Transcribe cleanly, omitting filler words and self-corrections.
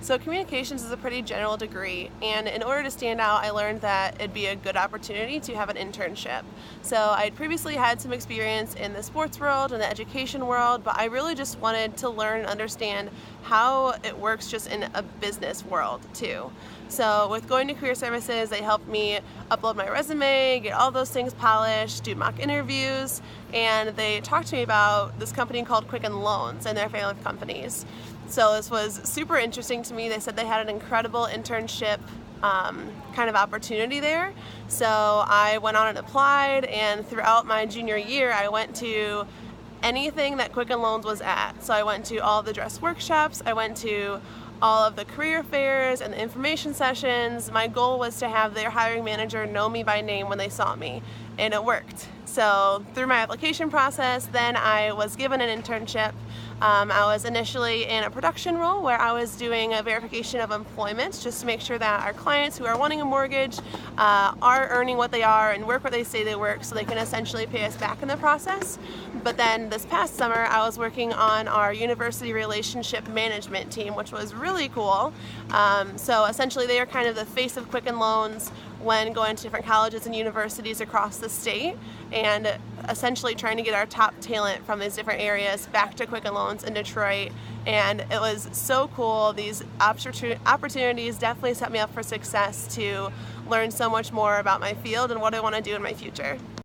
So communications is a pretty general degree, and in order to stand out, I learned that it'd be a good opportunity to have an internship. So I'd previously had some experience in the sports world and the education world, but I really just wanted to learn and understand how it works just in a business world too. So with going to career services, they helped me upload my resume, get all those things polished, do mock interviews, and they talked to me about this company called Quicken Loans and their family of companies. So this was super interesting to me. They said they had an incredible internship kind of opportunity there. So I went on and applied, and throughout my junior year I went to anything that Quicken Loans was at. So I went to all the dress workshops, I went to all of the career fairs and the information sessions. My goal was to have their hiring manager know me by name when they saw me, and it worked. So through my application process, then I was given an internship. I was initially in a production role where I was doing a verification of employment just to make sure that our clients who are wanting a mortgage are earning what they are and work what they say they work, so they can essentially pay us back in the process. But then this past summer I was working on our university relationship management team, which was really cool. So essentially they are kind of the face of Quicken Loans when going to different colleges and universities across the state, and essentially trying to get our top talent from these different areas back to Quicken Loans in Detroit. And it was so cool. These opportunities definitely set me up for success to learn so much more about my field and what I want to do in my future.